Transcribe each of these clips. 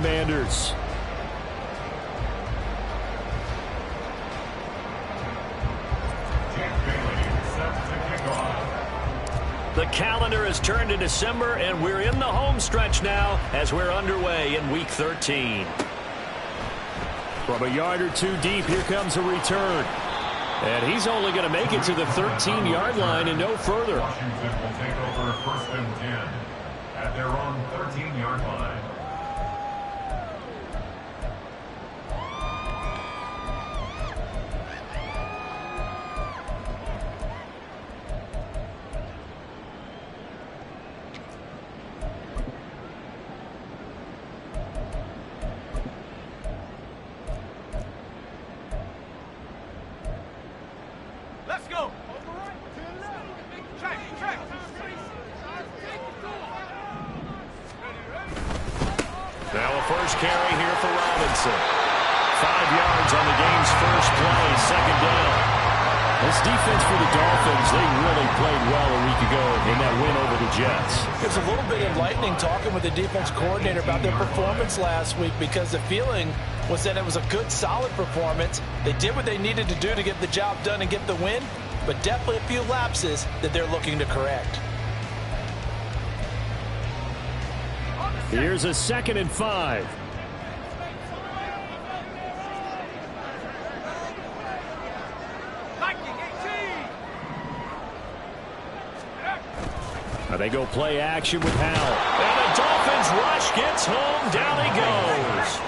Commanders. The calendar has turned to December, and we're in the home stretch now as we're underway in Week 13. From a yard or two deep, here comes a return. And he's only going to make it to the 13-yard line and no further. Washington will take over 1st and 10 at their own 13-yard line. Now a first carry here for Robinson. 5 yards on the game's first play, 2nd down. This defense for the Dolphins, they really played well a week ago in that win over the Jets. It's a little bit enlightening talking with the defense coordinator about their performance last week, because the feeling was that it was a good, solid performance. They did what they needed to do to get the job done and get the win, but definitely a few lapses that they're looking to correct. Here's a 2nd and 5. Now they go play action with Howell. And the Dolphins rush gets home. Down he goes.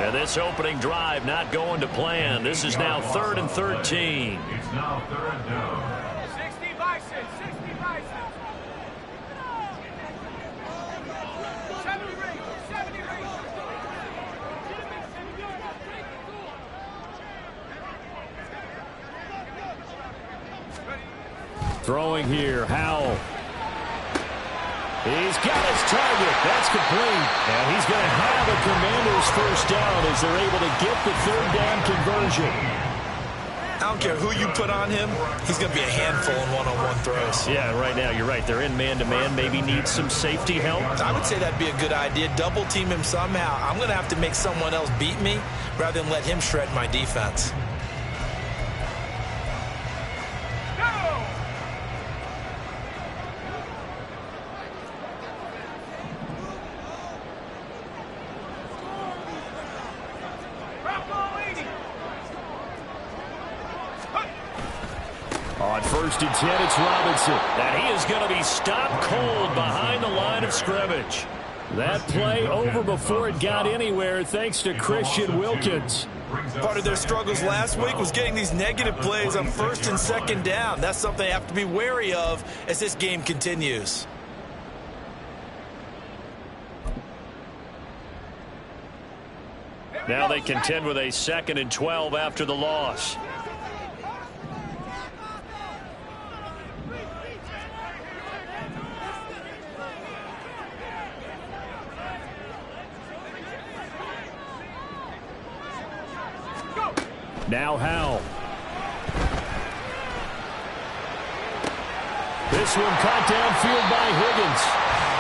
And this opening drive not going to plan. This is now 3rd and 13. It's now 3rd down. 60 Bison, 60 Bison. 70 Rangers, 70 Rangers. Throwing here, Howell. He's got his target. That's complete. And he's going to have a Commanders first down as they're able to get the 3rd down conversion. I don't care who you put on him, he's going to be a handful in one-on-one throws. Yeah, right now, you're right. They're in man-to-man. Maybe need some safety help. I would say that'd be a good idea. Double team him somehow. I'm going to have to make someone else beat me rather than let him shred my defense. On 1st and 10, it's Robinson. And he is going to be stopped cold behind the line of scrimmage. That play over before it got anywhere thanks to Christian Wilkins. Part of their struggles last week was getting these negative plays on 1st and 2nd down. That's something they have to be wary of as this game continues. Now they contend with a 2nd and 12 after the loss. Now Howell. This one caught downfield by Higgins.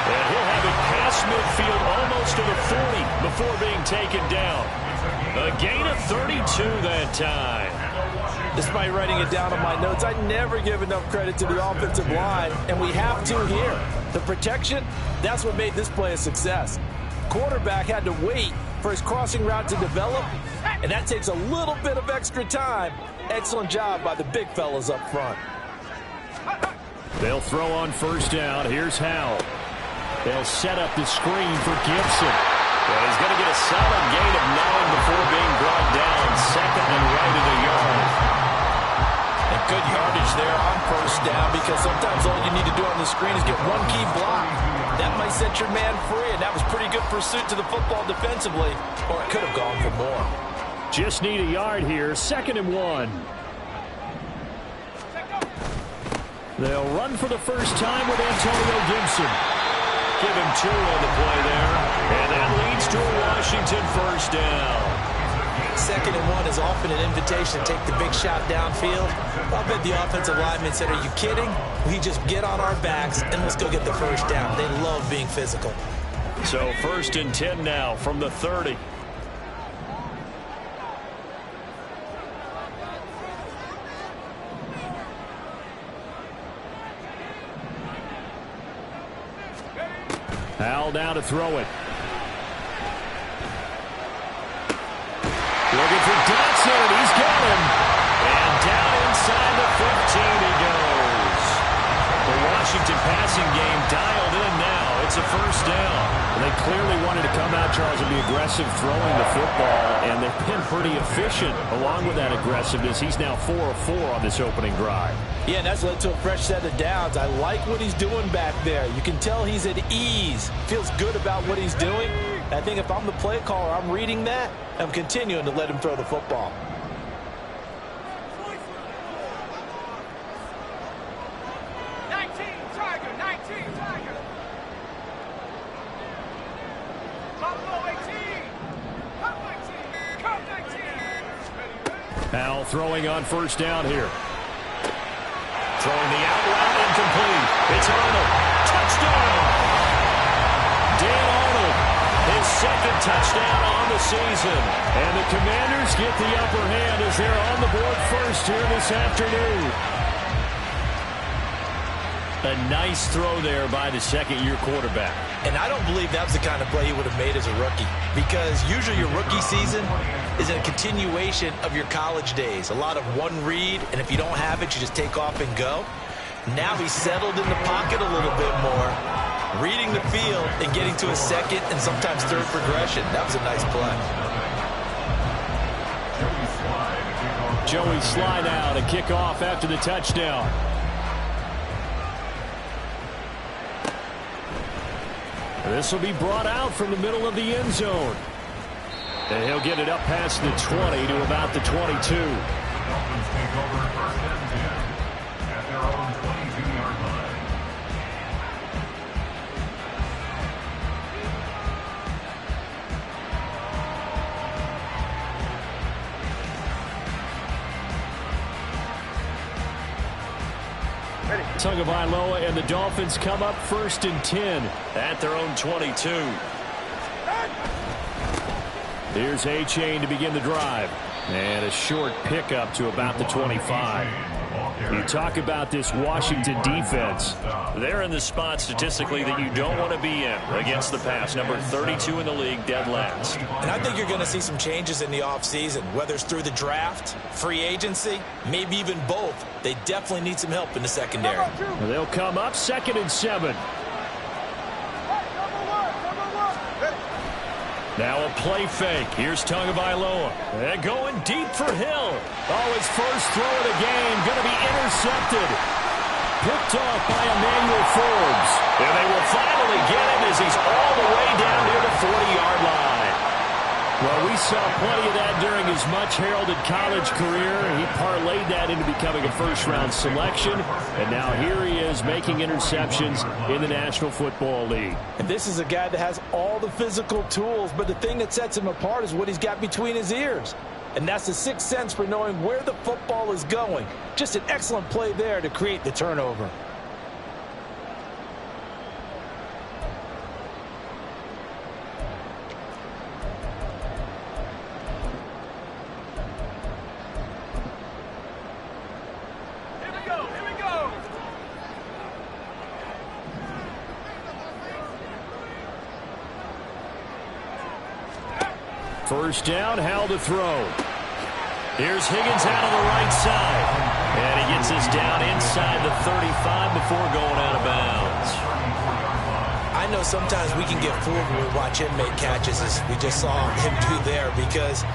And he'll have it past midfield almost to the 40 before being taken down. A gain of 32 that time. Despite writing it down on my notes, I never give enough credit to the offensive line, and we have to here. The protection, that's what made this play a success. Quarterback had to wait for his crossing route to develop, and that takes a little bit of extra time. Excellent job by the big fellas up front. They'll throw on 1st down. Here's Howell. They'll set up the screen for Gibson. And he's going to get a solid gain of 9 before being brought down. 2nd and right of the yard. And good yardage there on 1st down, because sometimes all you need to do on the screen is get one key block. That might set your man free, and that was pretty good pursuit to the football defensively, or it could have gone for more. Just need a yard here. 2nd and 1. They'll run for the first time with Antonio Gibson. Give him 2 on the play there. And that leads to a Washington first down. 2nd and 1 is often an invitation to take the big shot downfield. I'll bet the offensive lineman said, are you kidding? We just get on our backs and let's go get the first down. They love being physical. So 1st and 10 now from the 30. Hal down to throw it. Looking for Dotson. He's got him. And down inside the 15 he goes. The Washington passing game dialed in now. It's a 1st down. They clearly wanted to come out, Charles, and be aggressive throwing the football, and they've been pretty efficient along with that aggressiveness. He's now 4 of 4 on this opening drive. Yeah, and that's led to a fresh set of downs. I like what he's doing back there. You can tell he's at ease. Feels good about what he's doing. I think if I'm the play caller, I'm reading that. I'm continuing to let him throw the football. Hal throwing on 1st down here. Throwing the out route incomplete. It's Arnold. Touchdown! Dan Arnold, his 2nd touchdown on the season. And the Commanders get the upper hand as they're on the board first here this afternoon. A nice throw there by the 2nd-year quarterback. And I don't believe that was the kind of play he would have made as a rookie, because usually your rookie season is a continuation of your college days. A lot of one read, and if you don't have it, you just take off and go. Now he's settled in the pocket a little bit more, reading the field and getting to a 2nd and sometimes 3rd progression. That was a nice play. Joey slide out and kick off after the touchdown. This will be brought out from the middle of the end zone. And he'll get it up past the 20 to about the 22. Dolphins take over 1st and 10 at their own 22-yard line. Tagovailoa and the Dolphins come up 1st and 10 at their own 22. Here's A-Chain to begin the drive. And a short pickup to about the 25. You talk about this Washington defense. They're in the spot statistically that you don't want to be in against the pass. Number 32 in the league, dead last. And I think you're going to see some changes in the offseason, whether it's through the draft, free agency, maybe even both. They definitely need some help in the secondary. They'll come up 2nd and 7. Now a play fake. Here's Tagovailoa. And going deep for Hill. Oh, his first throw of the game going to be intercepted. Picked off by Emmanuel Forbes. And they will finally get him as he's all the way down near the 40-yard line. Well, we saw plenty of that during his much-heralded college career. He parlayed that into becoming a first-round selection. And now here he is making interceptions in the National Football League. And this is a guy that has all the physical tools, but the thing that sets him apart is what he's got between his ears. And that's the 6th sense for knowing where the football is going. Just an excellent play there to create the turnover. First down, Hal to throw. Here's Higgins out on the right side. And he gets us down inside the 35 before going out of bounds. I know sometimes we can get fooled when we watch him make catches, as we just saw him do there, because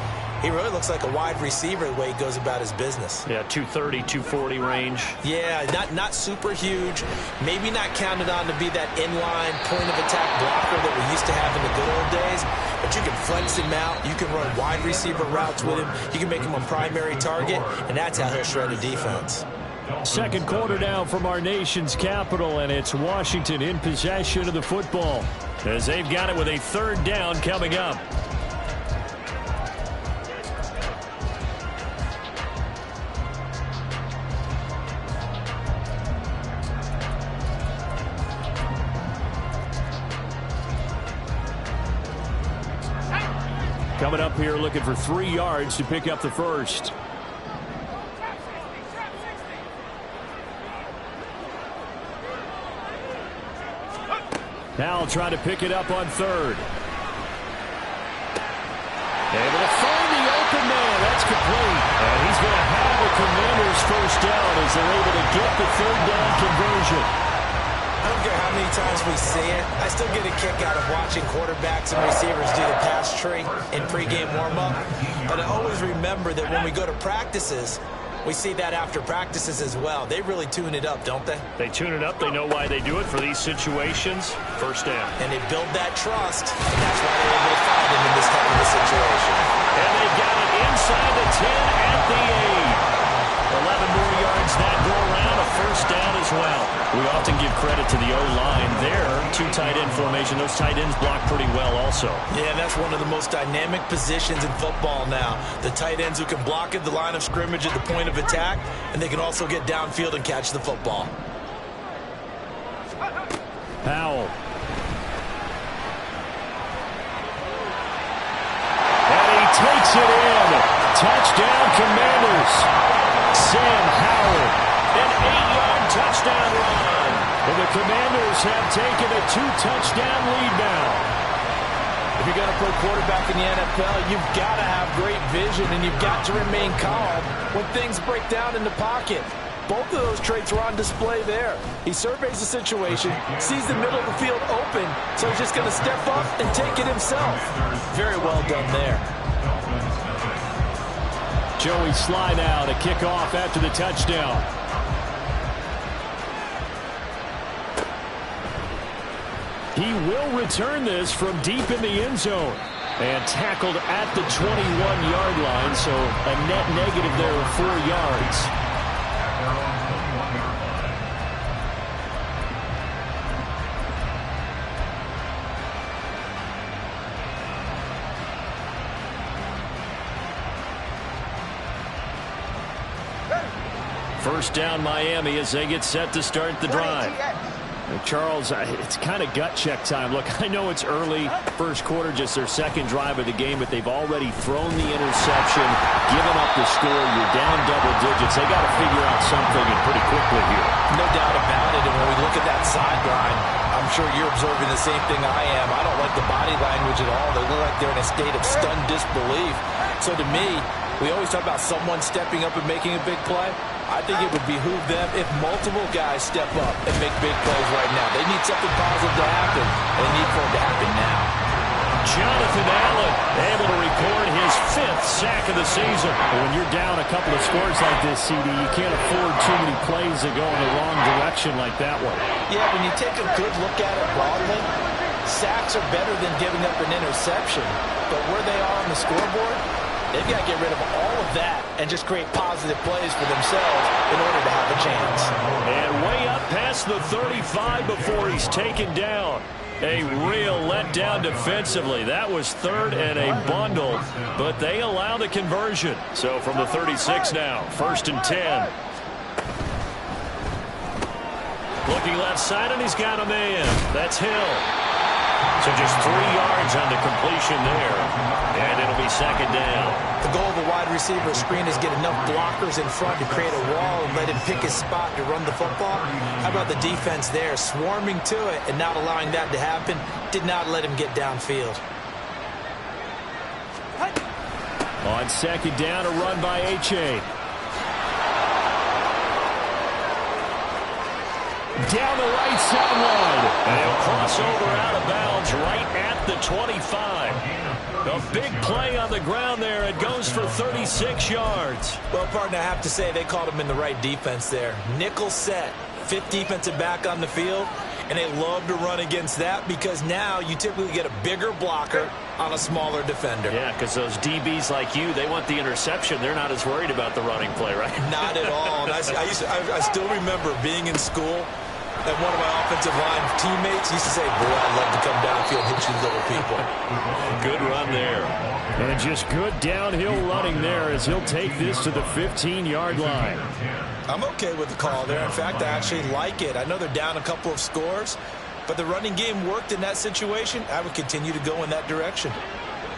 he really looks like a wide receiver the way he goes about his business. Yeah, 230, 240 range. Yeah, not super huge. Maybe not counted on to be that inline point-of-attack blocker that we used to have in the good old days. But you can flex him out. You can run wide receiver routes with him. You can make him a primary target, and that's how he'll shred a defense. Second quarter down from our nation's capital, and it's Washington in possession of the football as they've got it with a 3rd down coming up. Coming up here looking for 3 yards to pick up the first. Now trying to pick it up on 3rd. Able to find the open man. That's complete. And he's going to have a Commanders first down as they're able to get the 3rd down conversion. I don't care how many times we see it. I still get a kick out of watching quarterbacks and receivers do the pass tree in pregame warm-up. But I always remember that when we go to practices, we see that after practices as well. They really tune it up, don't they? They tune it up. They know why they do it for these situations. First down. And they build that trust, and that's why they're able to find him in this type of a situation. And they've got it inside the 10 at the 8. 11 more yards that go around, a first down as well. We often give credit to the O-line there. 2 tight end formation. Those tight ends block pretty well also. Yeah, that's one of the most dynamic positions in football now. The tight ends who can block at the line of scrimmage at the point of attack, and they can also get downfield and catch the football. Powell. And he takes it in. Touchdown, Commanders. Sam Howell, an 8-yard touchdown run. And the Commanders have taken a 2-touchdown lead now. If you're going to play quarterback in the NFL, you've got to have great vision, and you've got to remain calm when things break down in the pocket. Both of those traits were on display there. He surveys the situation, sees the middle of the field open, so he's just going to step up and take it himself. Very well done there. Joey slide out, a kickoff after the touchdown. He will return this from deep in the end zone. And tackled at the 21-yard line, so a net negative there of 4 yards. First down Miami as they get set to start the drive. Charles, it's kind of gut check time. Look, I know it's early, first quarter, just their second drive of the game, but they've already thrown the interception, given up the score. You're down double digits. They got to figure out something and pretty quickly here. No doubt about it. And when we look at that sideline, I'm sure you're observing the same thing I am. I don't like the body language at all. They look like they're in a state of stunned disbelief. So to me, we always talk about someone stepping up and making a big play. I think it would behoove them if multiple guys step up and make big plays right now. They need something positive to happen, and they need for it to happen now. Jonathan Allen able to record his 5th sack of the season. When you're down a couple of scores like this, CD, you can't afford too many plays that go in the wrong direction like that one. Yeah, when you take a good look at it broadly, sacks are better than giving up an interception. But where they are on the scoreboard, they've got to get rid of all of that and just create positive plays for themselves in order to have a chance. And way up past the 35 before he's taken down. A real letdown defensively. That was 3rd and a bundle, but they allow the conversion. So from the 36 now, 1st and 10. Looking left side, and he's got a man. That's Hill. So just 3 yards on the completion there, and it'll be 2nd down. The goal of a wide receiver screen is get enough blockers in front to create a wall and let him pick his spot to run the football. How about the defense there, swarming to it and not allowing that to happen? Did not let him get downfield. On 2nd down, a run by H.A. Down the right sideline. And he'll cross over out of bounds right at the 25. A big play on the ground there. It goes for 36 yards. Well, partner, I have to say they called him in the right defense there. Nickel set, 5th defensive back on the field, and they love to run against that because now you typically get a bigger blocker on a smaller defender. Yeah, because those DBs like you, they want the interception. They're not as worried about the running play, right? Not at all. And I still remember being in school, and one of my offensive line teammates used to say, boy, I'd love to come downfield and hit you little people. Good run there. And just good downhill running there as he'll take this to the 15-yard line. I'm okay with the call there. In fact, I actually like it. I know they're down a couple of scores, but the running game worked in that situation. I would continue to go in that direction.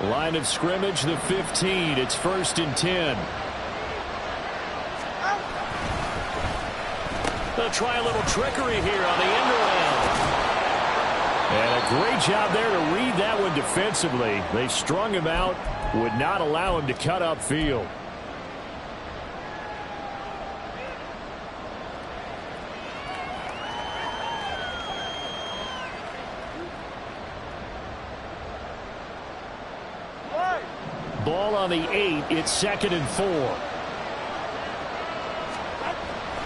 Line of scrimmage, the 15. It's 1st and 10. They'll try a little trickery here on the end around. And a great job there to read that one defensively. They strung him out, would not allow him to cut upfield. Ball on the 8. It's 2nd and 4.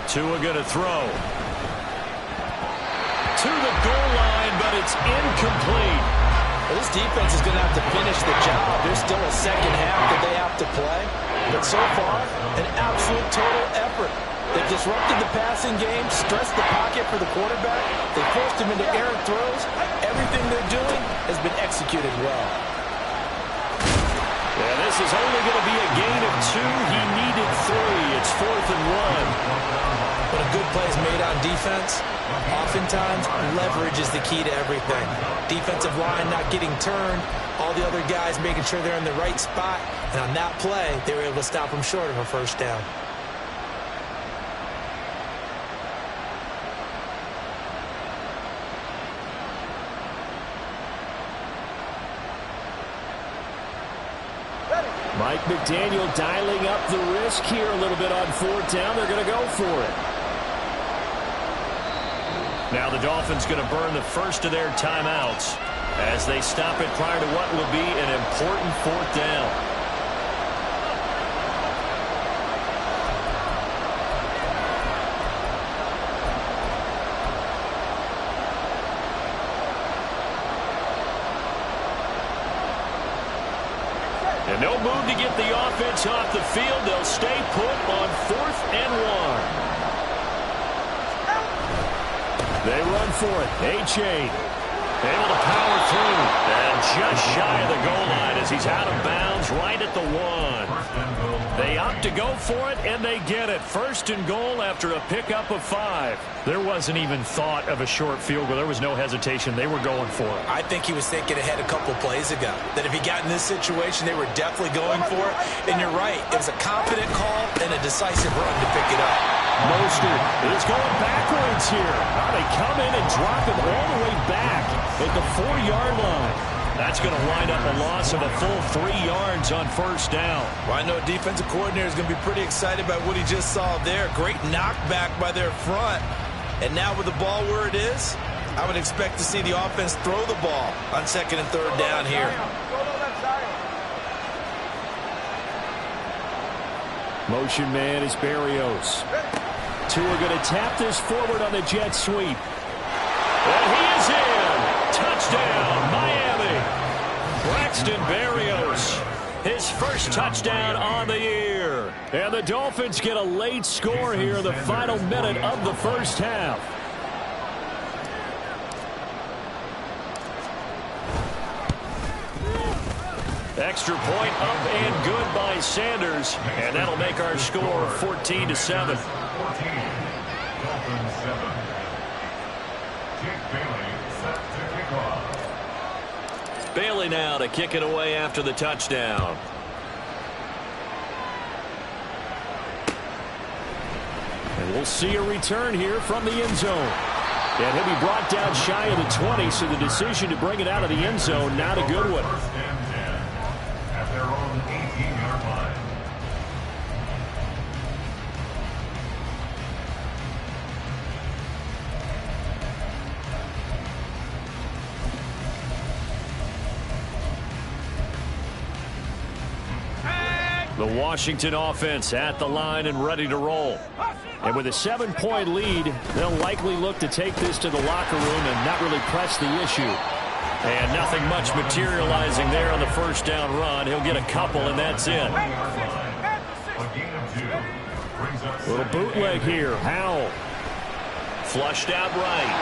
Tua going to throw. To the goal line, but it's incomplete. Well, this defense is going to have to finish the job. There's still a second half that they have to play. But so far, an absolute total effort. They've disrupted the passing game, stressed the pocket for the quarterback. They forced him into errant throws. Everything they're doing has been executed well. And this is only going to be a gain of 2. He needed 3. It's 4th and 1. When a good play is made on defense, oftentimes leverage is the key to everything. Defensive line not getting turned, all the other guys making sure they're in the right spot. And on that play, they were able to stop him short of a first down. Mike McDaniel dialing up the risk here a little bit on 4th down. They're going to go for it. Now the Dolphins going to burn the first of their timeouts as they stop it prior to what will be an important 4th down. And no move to get the offense off the field. They'll stay put on 4th and 1. They run for it. A-Chain able to power through. And just shy of the goal line as he's out of bounds right at the 1. They opt to go for it, and they get it. 1st and goal after a pickup of 5. There wasn't even thought of a short field goal. There was no hesitation. They were going for it. I think he was thinking ahead a couple plays ago. That if he got in this situation, they were definitely going for it. And you're right. It was a confident call and a decisive run to pick it up. Mostert is going backwards here. They come in and drop him all the way back at the 4-yard line. That's going to wind up a loss of a full 3 yards on 1st down. Well, I know a defensive coordinator is going to be pretty excited about what he just saw there. Great knockback by their front. And now with the ball where it is, I would expect to see the offense throw the ball on 2nd and 3rd down here. Motion man is Berrios. Tua going to tap this forward on the jet sweep. And he is in. Touchdown, Miami. Braxton Berrios, his first touchdown on the year. And the Dolphins get a late score here in the final minute of the first half. Extra point up and good by Sanders. And that'll make our score 14-7. 14, Dolphins 7. Jake Bailey set to kick off. Bailey now to kick it away after the touchdown. And we'll see a return here from the end zone. And he'll be brought down shy of the 20, so the decision to bring it out of the end zone, not a good one. 1st and 10 at their own 18-yard line. The Washington offense at the line and ready to roll. And with a 7-point lead, they'll likely look to take this to the locker room and not really press the issue. And nothing much materializing there on the 1st down run. He'll get a couple, and that's it. Little bootleg here. Howell. Flushed out right.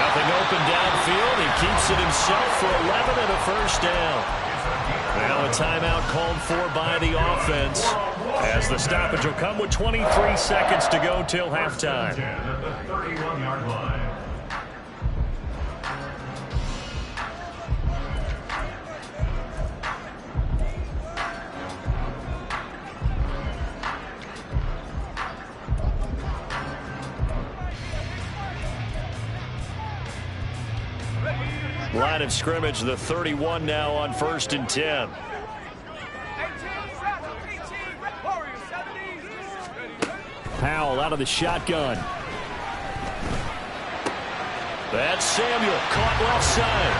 Nothing open downfield. He keeps it himself for 11 and a 1st down. Now a timeout called for by the offense as the stoppage will come with 23 seconds to go till halftime. At the 31-yard line. line of scrimmage, the 31 now on 1st and 10. Powell out of the shotgun. That's Samuel, caught left side.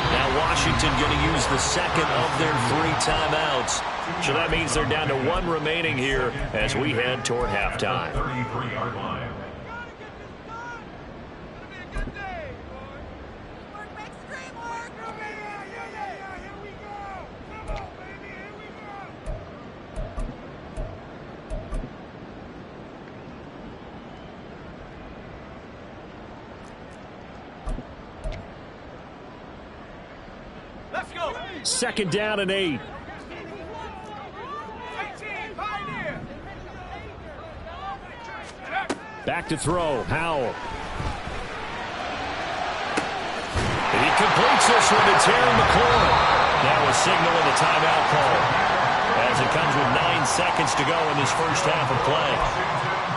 Now Washington going to use the second of their 3 timeouts. So that means they're down to 1 remaining here as we head toward halftime. 33-yard line. Let's go. 2nd down and 8. Back to throw. Powell. He completes this one to Terry McLaurin. Now a signal in the timeout call as it comes with 9 seconds to go in this first half of play.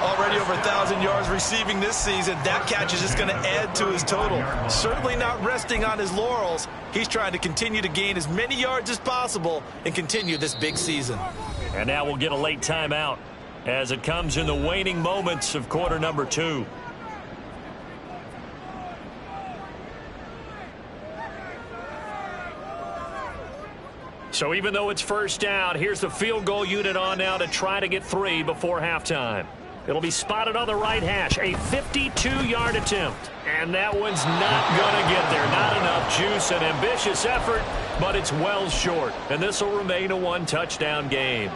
Already over 1,000 yards receiving this season. That catch is just going to add to his total. Certainly not resting on his laurels. He's trying to continue to gain as many yards as possible and continue this big season. And now we'll get a late timeout as it comes in the waning moments of quarter number 2. So even though it's first down, here's the field goal unit on now to try to get 3 before halftime. It'll be spotted on the right hash, a 52-yard attempt. And that one's not going to get there. Not enough juice, an ambitious effort, but it's well short. And this will remain a 1-touchdown game.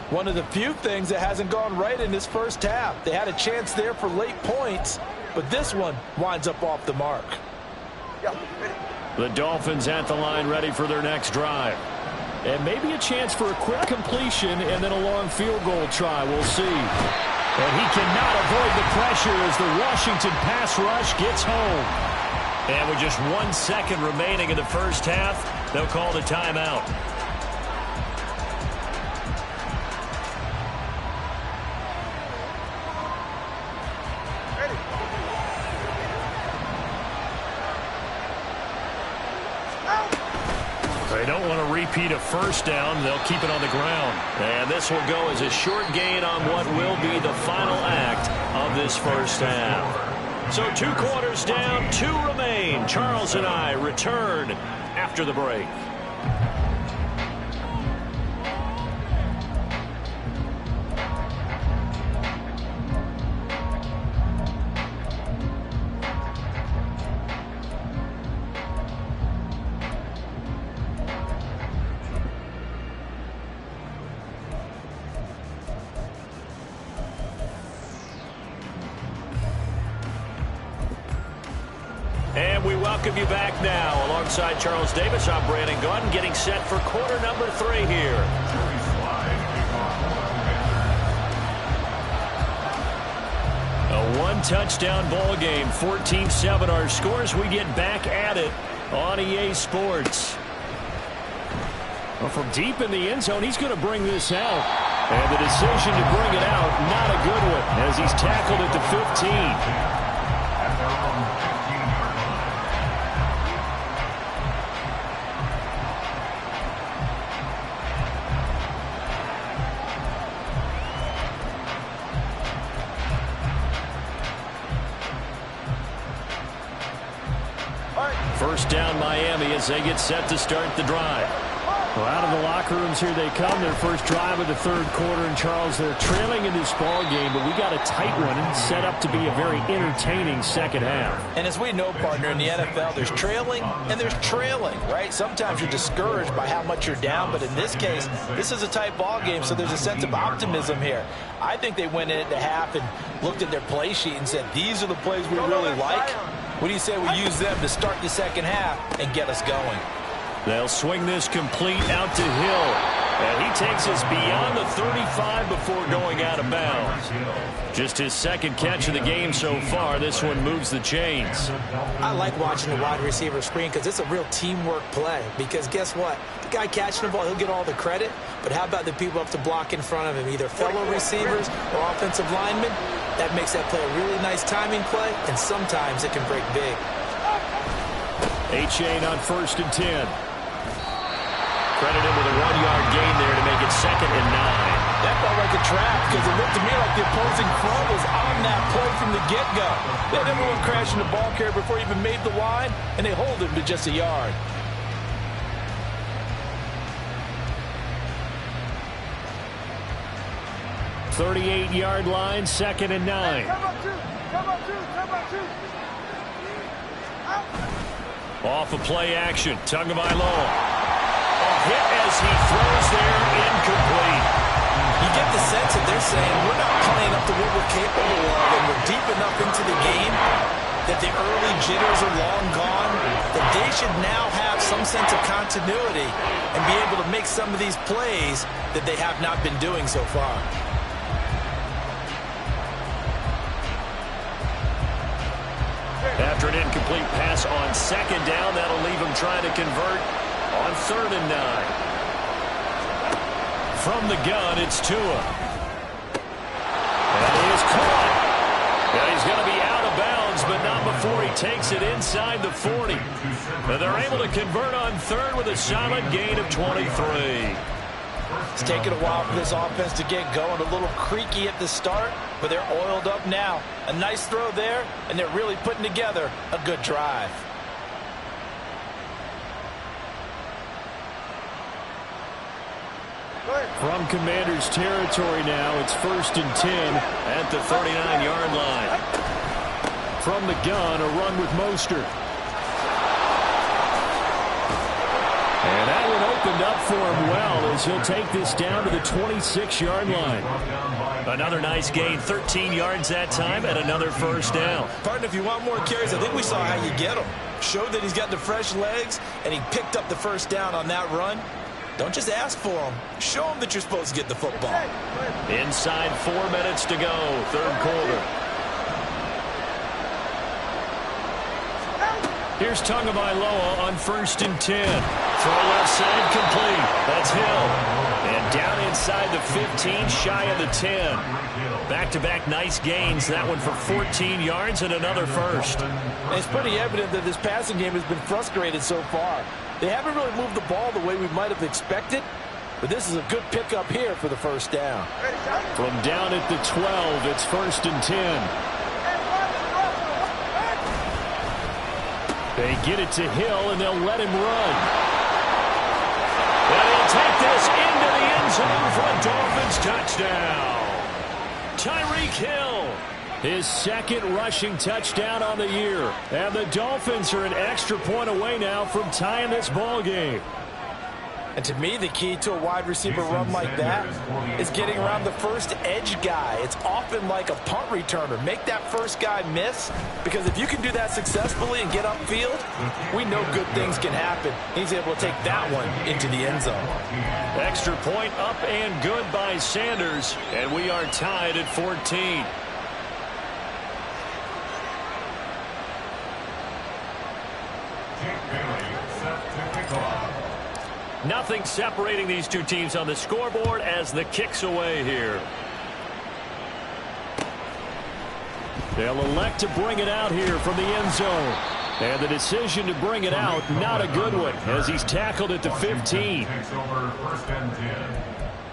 One of the few things that hasn't gone right in this first half. They had a chance there for late points, but this one winds up off the mark. The Dolphins at the line ready for their next drive. And maybe a chance for a quick completion and then a long field goal try. We'll see. And he cannot avoid the pressure as the Washington pass rush gets home. And with just 1 second remaining in the first half, they'll call the timeout. They don't want to repeat a first down. They'll keep it on the ground. And this will go as a short gain on what will be the final act of this first half. So 2 quarters down, 2 remain. Charles and I return after the break. And we welcome you back now. Alongside Charles Davis, I'm Brandon Gunn, getting set for quarter number 3 here. A 1-touchdown ball game, 14-7 our scores. We get back at it on EA Sports. Well, from deep in the end zone, he's going to bring this out. And the decision to bring it out, not a good one, as he's tackled at the 15. First down Miami as they get set to start the drive. Well, out of the locker rooms here they come. Their first drive of the 3rd quarter. And Charles, they're trailing in this ball game, but we got a tight one and set up to be a very entertaining second half. And as we know, partner, in the NFL, there's trailing and there's trailing, right? Sometimes you're discouraged by how much you're down, but in this case, this is a tight ball game, so there's a sense of optimism here. I think they went into half and looked at their play sheet and said, these are the plays we really like. What do you say we use them to start the second half and get us going? They'll swing this complete out to Hill. And he takes us beyond the 35 before going out of bounds. Just his 2nd catch of the game so far. This one moves the chains. I like watching the wide receiver screen because it's a real teamwork play. Because guess what? The guy catching the ball, he'll get all the credit. But how about the people up to block in front of him, either fellow receivers or offensive linemen? That makes that play a really nice timing play, and sometimes it can break big. A chain on 1st and 10. Credited with a 1-yard gain there to make it 2nd and 9. That felt like a trap because it looked to me like the opposing front was on that play from the get-go. They had everyone crashing the ball carrier before he even made the line, and they hold him to just a yard. .38-yard line, 2nd and 9. Off of play action, Tagovailoa. A hit as he throws there, incomplete. You get the sense that they're saying we're not playing up to what we're capable of, and we're deep enough into the game that the early jitters are long gone, that they should now have some sense of continuity and be able to make some of these plays that they have not been doing so far. After an incomplete pass on 2nd down, that'll leave him trying to convert on 3rd and 9. From the gun, it's Tua. And he is caught. And he's going to be out of bounds, but not before he takes it inside the 40. And they're able to convert on 3rd with a solid gain of 23. It's taken a while for this offense to get going. A little creaky at the start, but they're oiled up now. A nice throw there, and they're really putting together a good drive. From Commanders territory now, it's 1st and 10 at the 39-yard line. From the gun, a run with Mostert. And that one opened up for him well as he'll take this down to the 26-yard line. Another nice gain, 13 yards that time, and another 1st down. Partner, if you want more carries, I think we saw how you get them. Showed that he's got the fresh legs, and he picked up the 1st down on that run. Don't just ask for them. Show them that you're supposed to get the football. Inside 4 minutes to go, 3rd quarter. Here's Tagovailoa on 1st and 10. Throw left side, complete. That's Hill. And down inside the 15, shy of the 10. Back-to-back nice gains. That one for 14 yards and another 1st. And it's pretty evident that this passing game has been frustrated so far. They haven't really moved the ball the way we might have expected, but this is a good pickup here for the 1st down. From down at the 12, it's 1st and 10. They get it to Hill, and they'll let him run. And he'll take this into the end zone for a Dolphins touchdown. Tyreek Hill, his 2nd rushing touchdown on the year. And the Dolphins are an extra point away now from tying this ball game. And to me, the key to a wide receiver run like that is getting around the first edge guy. It's often like a punt returner. Make that first guy miss, because if you can do that successfully and get upfield, we know good things can happen. He's able to take that one into the end zone. Extra point up and good by Sanders, and we are tied at 14. Nothing separating these two teams on the scoreboard as the kick's away here. They'll elect to bring it out here from the end zone. And the decision to bring it out, not a good one, as he's tackled at the 15. Takes over 1st and 10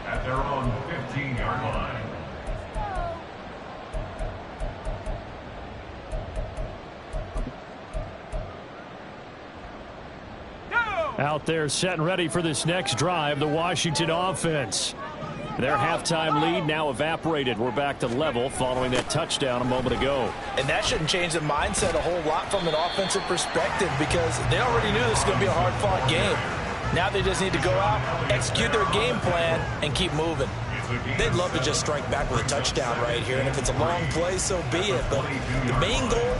at their own 15-yard line. Out there set and ready for this next drive, the Washington offense. Their halftime lead now evaporated. We're back to level following that touchdown a moment ago. And that shouldn't change the mindset a whole lot from an offensive perspective, because they already knew this was going to be a hard-fought game. Now they just need to go out, execute their game plan, and keep moving. They'd love to just strike back with a touchdown right here, and if it's a long play, so be it. But the main goal,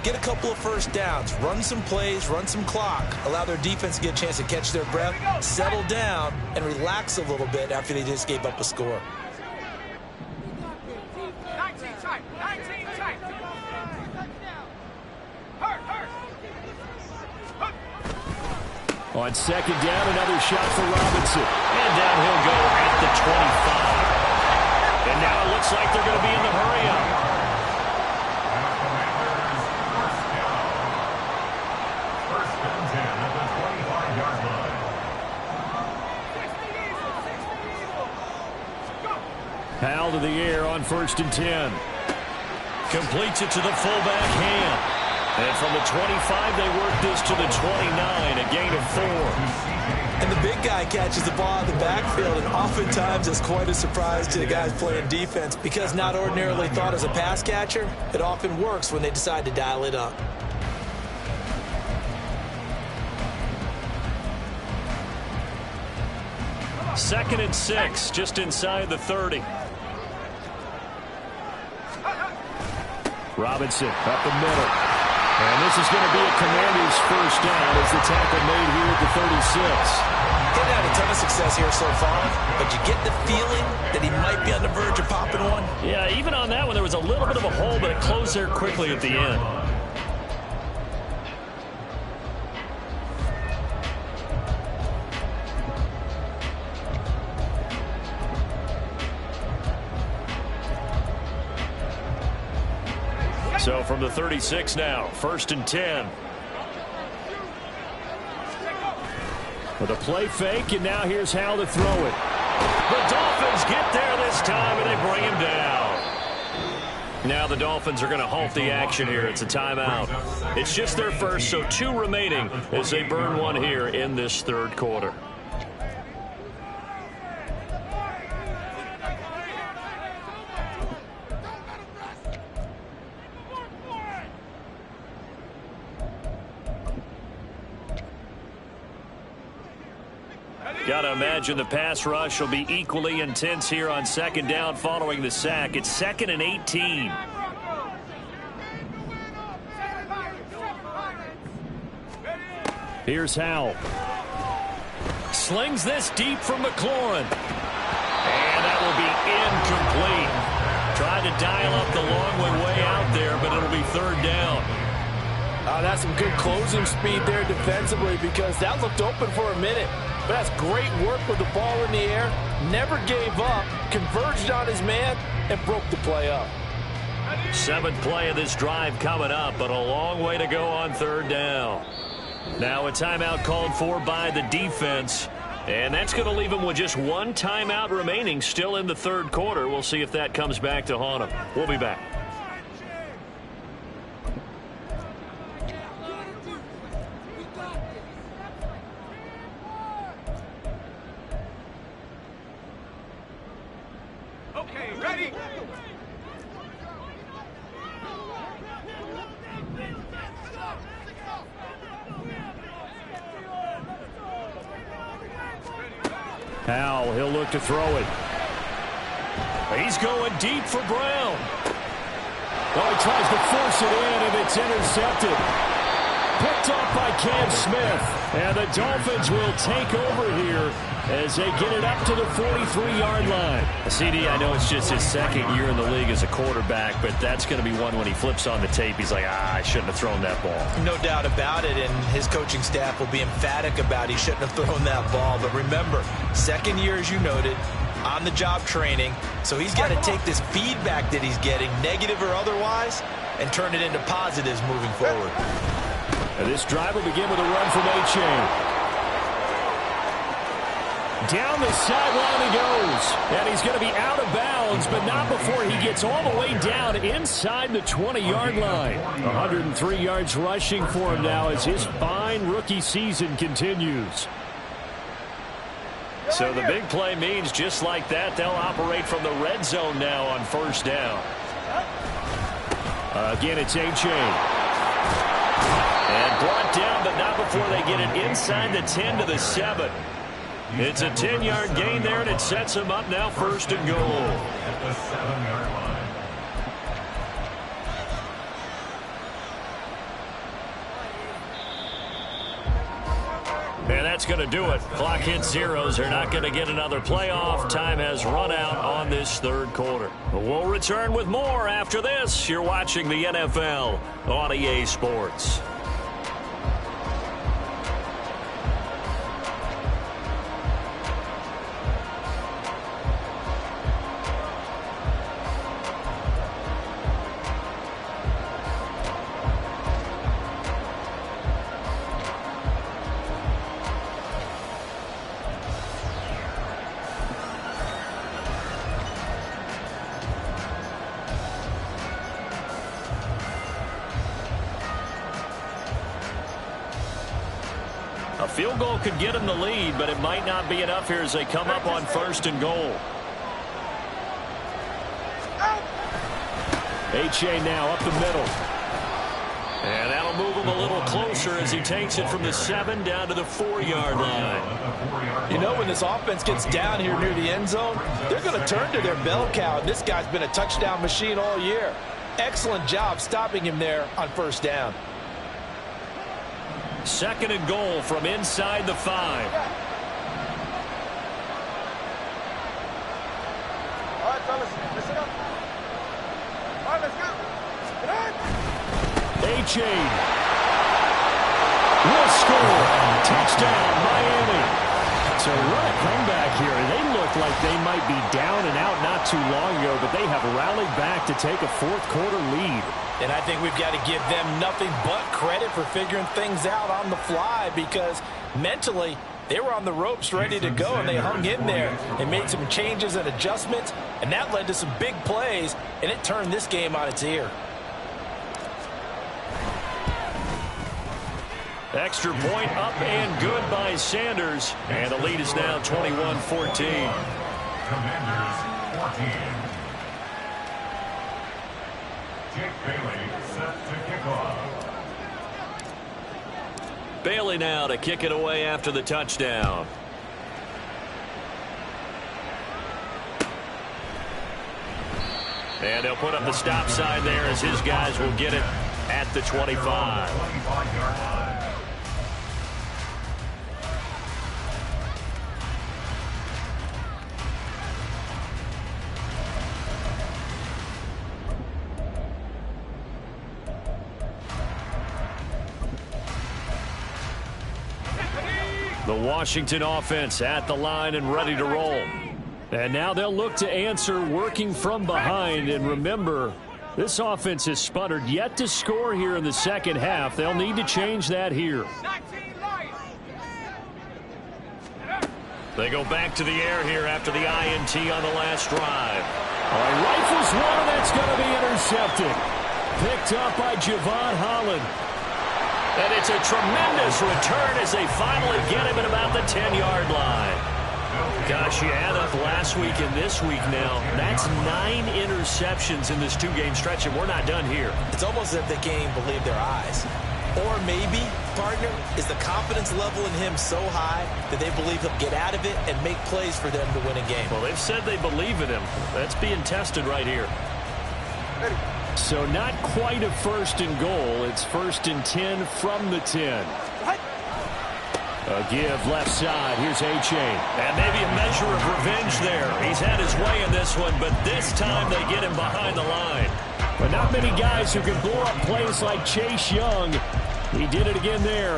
get a couple of 1st downs, run some plays, run some clock, allow their defense to get a chance to catch their breath, settle down, and relax a little bit after they just gave up a score. 19 tight. 19 tight. On 2nd down, another shot for Robinson. And down he'll go at the 25. And now it looks like they're going to be in the hurry-up. Powell to the air on 1st and 10. Completes it to the fullback Ham. And from the 25, they work this to the 29, a gain of 4. And the big guy catches the ball in the backfield, and oftentimes it's quite a surprise to the guys playing defense because not ordinarily thought as a pass catcher, it often works when they decide to dial it up. Second and 6, just inside the 30. Robinson up the middle. And this is going to be a Commanders first down as the tackle made here at the 36. They've had a ton of success here so far, but you get the feeling that he might be on the verge of popping one. Yeah, even on that one, there was a little bit of a hole, but it closed there quickly at the end. So from the 36 now, 1st and 10. With a play fake, and now here's how to throw it. The Dolphins get there this time, and they bring him down. Now the Dolphins are going to halt the action here. It's a timeout. It's just their first, so 2 remaining as they burn one here in this 3rd quarter. Got to imagine the pass rush will be equally intense here on 2nd down following the sack. It's 2nd and 18. Here's Howell. Slings this deep from McLaurin. And that will be incomplete. Tried to dial up the long way out there, but it'll be 3rd down. That's some good closing speed there defensively because that looked open for a minute. But that's great work with the ball in the air. Never gave up, converged on his man, and broke the play up. 7th play of this drive coming up, but a long way to go on 3rd down. Now a timeout called for by the defense, and that's going to leave them with just 1 timeout remaining still in the 3rd quarter. We'll see if that comes back to haunt them. We'll be back. Okay, ready? Powell, he'll look to throw it. He's going deep for Brown. Oh, he tries to force it in, and it's intercepted. Picked off by Cam Smith. And the Dolphins will take over here as they get it up to the 43-yard line. CD, I know it's just his 2nd year in the league as a quarterback, but that's going to be one when he flips on the tape. He's like, I shouldn't have thrown that ball. No doubt about it, and his coaching staff will be emphatic about he shouldn't have thrown that ball. But remember, 2nd year, as you noted, on-the-job training, so he's got to take this feedback that he's getting, negative or otherwise, and turn it into positives moving forward. And this drive will begin with a run from A-Chain. Down the sideline he goes. And he's going to be out of bounds, but not before he gets all the way down inside the 20-yard line. 103 yards rushing for him now as his fine rookie season continues. So the big play means just like that, they'll operate from the red zone now on 1st down. Again, it's A-Chain. And brought down, but not before they get it inside the 10 to the 7. It's a 10-yard gain there, and it sets him up now 1st and goal. At the 7-yard line. And that's going to do it. Clock hits zeros. They're not going to get another playoff. Time has run out on this 3rd quarter. We'll return with more after this. You're watching the NFL on EA Sports. field goal could get them the lead, but it might not be enough here as they come up on 1st and goal. H.A. now up the middle. And that'll move him a little closer as he takes it from the 7 down to the 4-yard line. You know, when this offense gets down here near the end zone, they're going to turn to their bell cow, and this guy's been a touchdown machine all year. Excellent job stopping him there on 1st down. 2nd and goal from inside the 5. All right, fellas, listen up. All right, let's go. Get on. H.A. will score. Touchdown, Miami. So what a comeback here. They look like they might be down and out not too long ago, but they have rallied back to take a 4th-quarter lead. And I think we've got to give them nothing but credit for figuring things out on the fly, because mentally they were on the ropes ready to go, and they hung in there and made some changes and adjustments, and that led to some big plays, and it turned this game on its ear. Extra point up and good by Sanders. And the lead is now 21-14. Commanders 14. Jake Bailey set to kick off. Bailey now to kick it away after the touchdown. And they'll put up the stop sign there as his guys will get it at the 25. 25-yard line. The Washington offense at the line and ready to roll. And now they'll look to answer working from behind. And remember, this offense has sputtered yet to score here in the 2nd half. They'll need to change that here. They go back to the air here after the INT on the last drive. All right, rifles one, and that's going to be intercepted. Picked up by Javon Holland. And it's a tremendous return as they finally get him at about the 10-yard line. Gosh, you add up last week and this week now, that's 9 interceptions in this 2-game stretch, and we're not done here. It's almost as if they can't even believe their eyes. Or maybe, partner, is the confidence level in him so high that they believe he'll get out of it and make plays for them to win a game. Well, they've said they believe in him. That's being tested right here. So not quite a 1st and goal. It's 1st and 10 from the 10. A give left side. Here's H.A. And maybe a measure of revenge there. He's had his way in this one, but this time they get him behind the line. But not many guys who can blow up plays like Chase Young. He did it again there.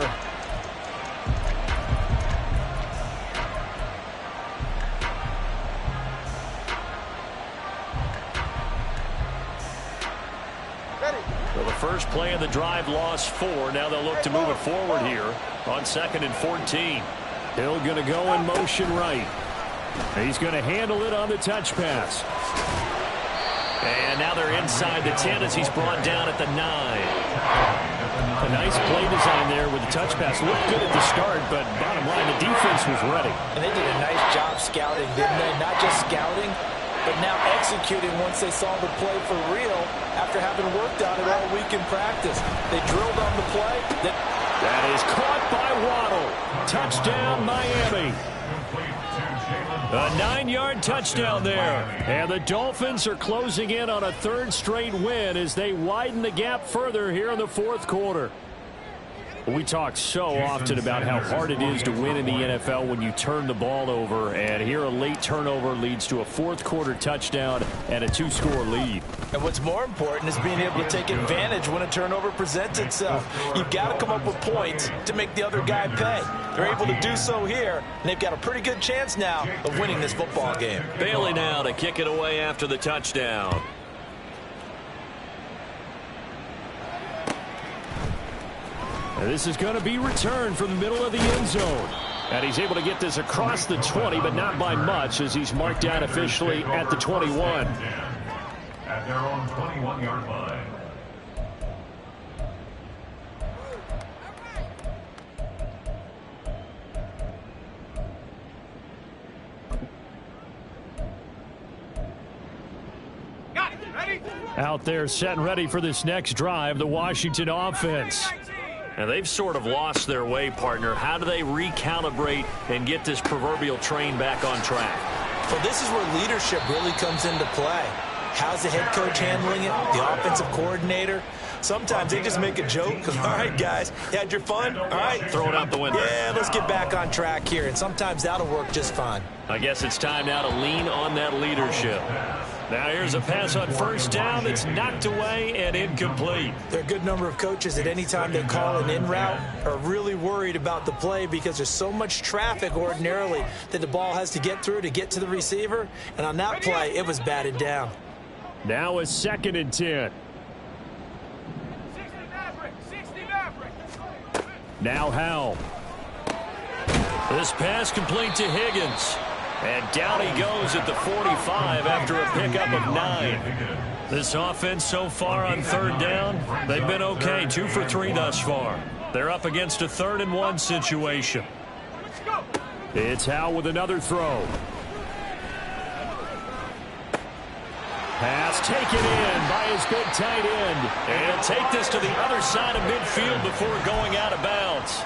Well, the first play of the drive lost 4. Now they'll look to move it forward here on 2nd and 14. Hill going to go in motion right. He's going to handle it on the touch pass. And now they're inside the 10 as he's brought down at the 9. A nice play design there with the touch pass. Looked good at the start, but bottom line, the defense was ready. And they did a nice job scouting, didn't they? Not just scouting, but now executing once they saw the play for real after having worked on it all week in practice. They drilled on the play. That is caught by Waddle. Touchdown, Miami. A 9-yard touchdown there. And the Dolphins are closing in on a 3rd straight win as they widen the gap further here in the 4th quarter. We talk so often about how hard it is to win in the NFL when you turn the ball over, and here a late turnover leads to a 4th-quarter touchdown and a 2-score lead. And what's more important is being able to take advantage when a turnover presents itself. You've got to come up with points to make the other guy pay. They're able to do so here, and they've got a pretty good chance now of winning this football game. Bailey now to kick it away after the touchdown. This is going to be returned from the middle of the end zone. And he's able to get this across the 20, but not by much, as he's marked down officially at the 21. At their own 21-yard line. Out there set and ready for this next drive, the Washington offense. And they've sort of lost their way, partner. How do they recalibrate and get this proverbial train back on track? Well, this is where leadership really comes into play. How's the head coach handling it? The offensive coordinator? Sometimes they just make a joke. All right, guys, you had your fun? All right. Throw it out the window. Yeah, let's get back on track here. And sometimes that'll work just fine. I guess it's time now to lean on that leadership. Now here's a pass on first down that's knocked away and incomplete. There are a good number of coaches at any time they call an in route are really worried about the play because there's so much traffic ordinarily that the ball has to get through to get to the receiver. And on that play, it was batted down. Now a 2nd and 10. Now Howell. This pass complete to Higgins. And down he goes at the 45 after a pickup of 9. This offense so far on 3rd down, they've been okay. 2 for 3 thus far. They're up against a 3rd and 1 situation. It's Howell with another throw. Pass taken in by his big tight end. And he'll take this to the other side of midfield before going out of bounds.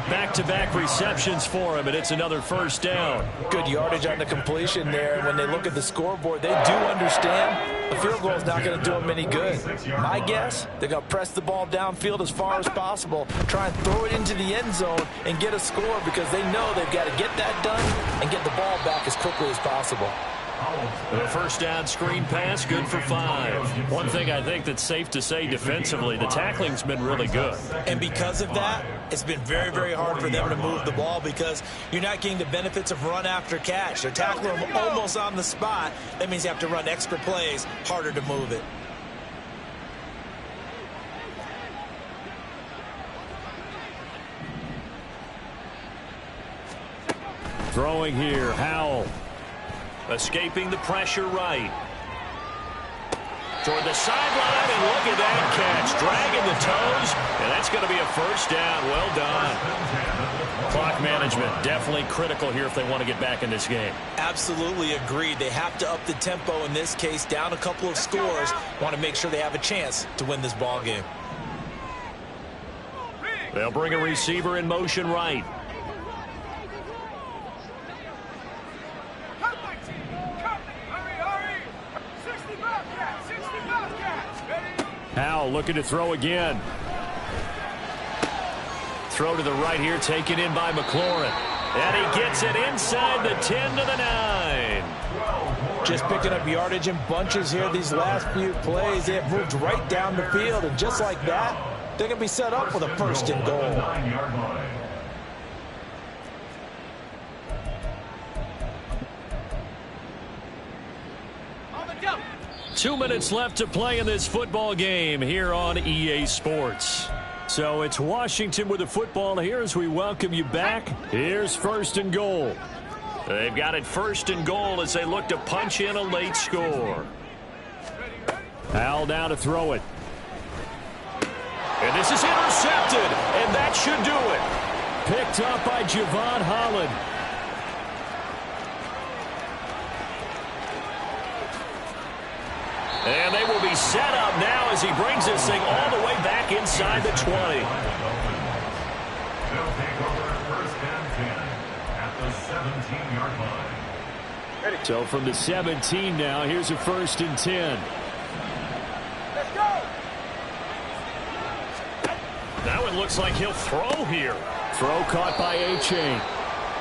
Back-to-back receptions for him, and it's another 1st down. Good yardage on the completion there. And when they look at the scoreboard, they do understand the field goal is not going to do them any good. My guess, they're going to press the ball downfield as far as possible, try and throw it into the end zone and get a score because they know they've got to get that done and get the ball back as quickly as possible. The 1st down screen pass, good for 5. One thing I think that's safe to say defensively, the tackling's been really good. And because of that, it's been very, very hard for them to move the ball because you're not getting the benefits of run after catch. They're tackling them almost on the spot. That means you have to run extra plays, harder to move it. Throwing here, Howell. Escaping the pressure right. Toward the sideline, and look at that catch. Dragging the toes, and that's going to be a 1st down. Well done. Clock management, definitely critical here if they want to get back in this game. Absolutely agreed. They have to up the tempo in this case, down a couple of scores. Want to make sure they have a chance to win this ball game. They'll bring a receiver in motion right. Howell looking to throw again. Throw to the right here, taken in by McLaurin. And he gets it inside the 10 to the 9. Just picking up yardage in bunches here these last few plays. They have moved right down the field, and just like that, they're going to be set up with a 1st and goal. 2 minutes left to play in this football game here on EA Sports. So it's Washington with the football here as we welcome you back. Here's 1st and goal. They've got it 1st and goal as they look to punch in a late score. Howell now to throw it. And this is intercepted, and that should do it. Picked up by Javon Holland. And they will be set up now as he brings this thing all the way back inside the 20. They'll take over 1st and 10 at the 17-yard line. So from the 17 now, here's a 1st and 10. Let's go! Now it looks like he'll throw here. Throw caught by A-Chain.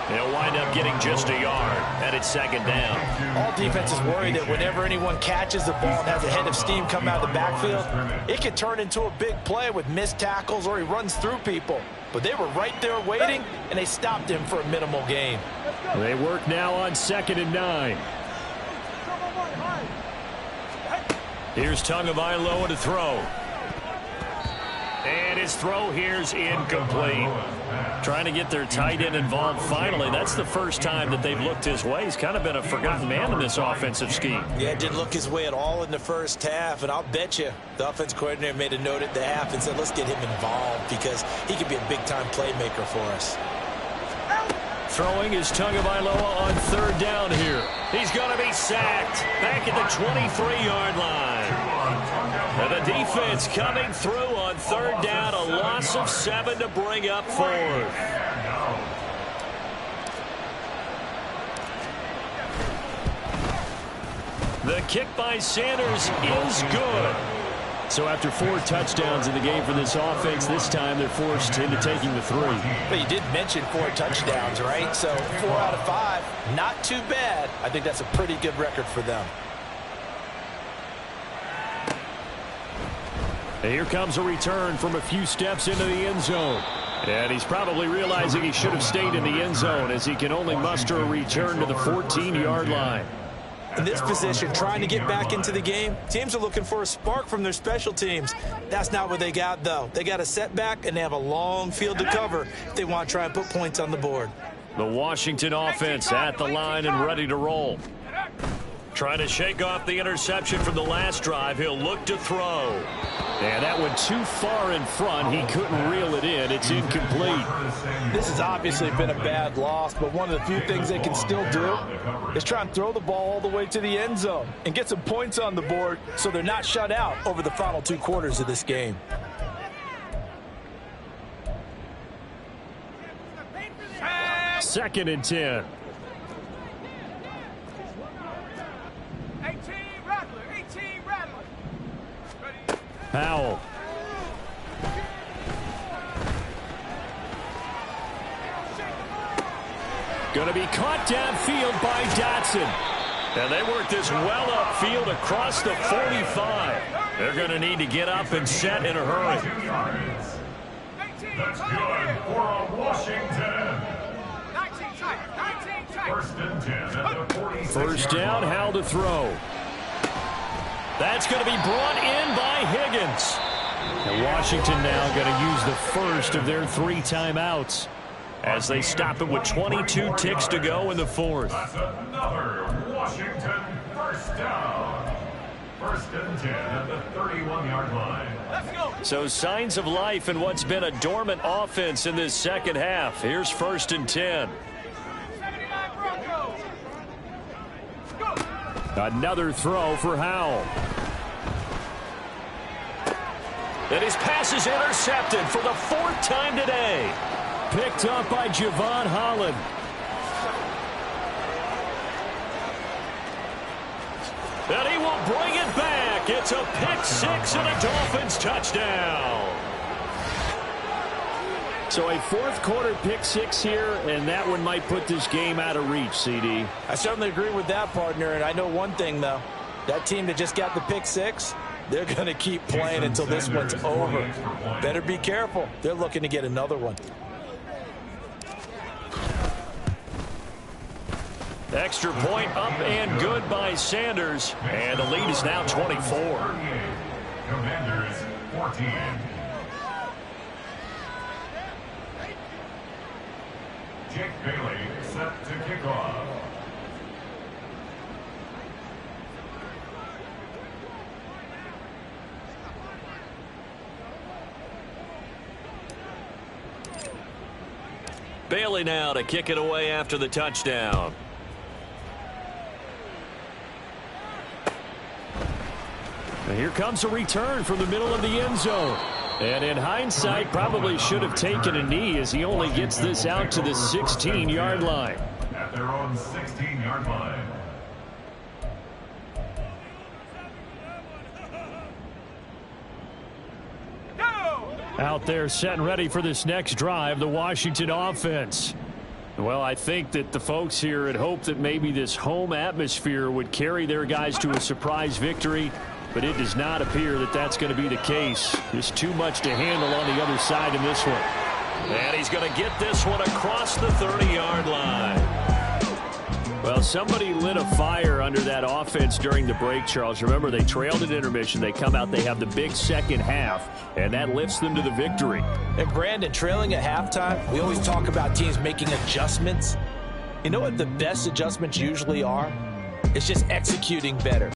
He'll wind up getting just a yard, and it's 2nd down. All defenses worry that whenever anyone catches the ball and has a head of steam come out of the backfield, it could turn into a big play with missed tackles or he runs through people. But they were right there waiting, and they stopped him for a minimal gain. They work now on 2nd and 9. Here's Tagovailoa to throw. And his throw here's incomplete. Trying to get their tight end involved finally. That's the first time that they've looked his way. He's kind of been a forgotten man in this offensive scheme. Yeah, it didn't look his way at all in the 1st half, and I'll bet you the offense coordinator made a note at the half and said, let's get him involved because he could be a big-time playmaker for us. Throwing is Tagovailoa on third down here. He's going to be sacked back at the 23-yard line. And the defense coming through on third down. A loss of 7 to bring up fourth. The kick by Sanders is good. So after 4 touchdowns in the game for this offense, this time they're forced into taking the 3. But you did mention 4 touchdowns, right? So 4 out of 5, not too bad. I think that's a pretty good record for them. And here comes a return from a few steps into the end zone. And he's probably realizing he should have stayed in the end zone as he can only muster a return to the 14-yard line. In this position, trying to get back into the game, teams are looking for a spark from their special teams. That's not what they got, though. They got a setback, and they have a long field to cover if they want to try and put points on the board. The Washington offense at the line and ready to roll. Trying to shake off the interception from the last drive. He'll look to throw. And that went too far in front. He couldn't reel it in. It's incomplete. This has obviously been a bad loss, but one of the few things they can still do is try and throw the ball all the way to the end zone and get some points on the board so they're not shut out over the final 2 quarters of this game. Second and 10. Powell. Going to be caught downfield by Dotson. And they work this well upfield across the 45. They're going to need to get up and set in a hurry. That's good for Washington. First and 10 at the 46. First down, Howell to throw. That's going to be brought in by Higgins. And Washington now going to use the first of their 3 timeouts as they stop it with 22 ticks to go in the 4th. That's another Washington first down. First and 10 at the 31-yard line. Let's go. So signs of life in what's been a dormant offense in this second half. Here's first and 10. Another throw for Howell. And his pass is intercepted for the 4th time today. Picked up by Javon Holland. And he will bring it back. It's a pick 6 and a Dolphins touchdown. So a 4th quarter pick 6 here, and that one might put this game out of reach, CD. I certainly agree with that, partner, and I know one thing, though. That team that just got the pick 6, they're going to keep playing until this one's over. Better be careful. They're looking to get another one. Extra point up and good by Sanders, and the lead is now 24. Commanders 14. Jake Bailey set to kick off. Bailey now to kick it away after the touchdown. And here comes a return from the middle of the end zone. And in hindsight, probably should have taken a knee as he only gets this out to the 16-yard line. At their own 16-yard line. Out there set and ready for this next drive, the Washington offense. Well, I think that the folks here had hoped that maybe this home atmosphere would carry their guys to a surprise victory, but it does not appear that that's going to be the case. There's too much to handle on the other side in this one. And he's going to get this one across the 30-yard line. Well, somebody lit a fire under that offense during the break, Charles. Remember, they trailed at intermission. They come out, they have the big second half, and that lifts them to the victory. And, Brandon, trailing at halftime, we always talk about teams making adjustments. You know what the best adjustments usually are? It's just executing better.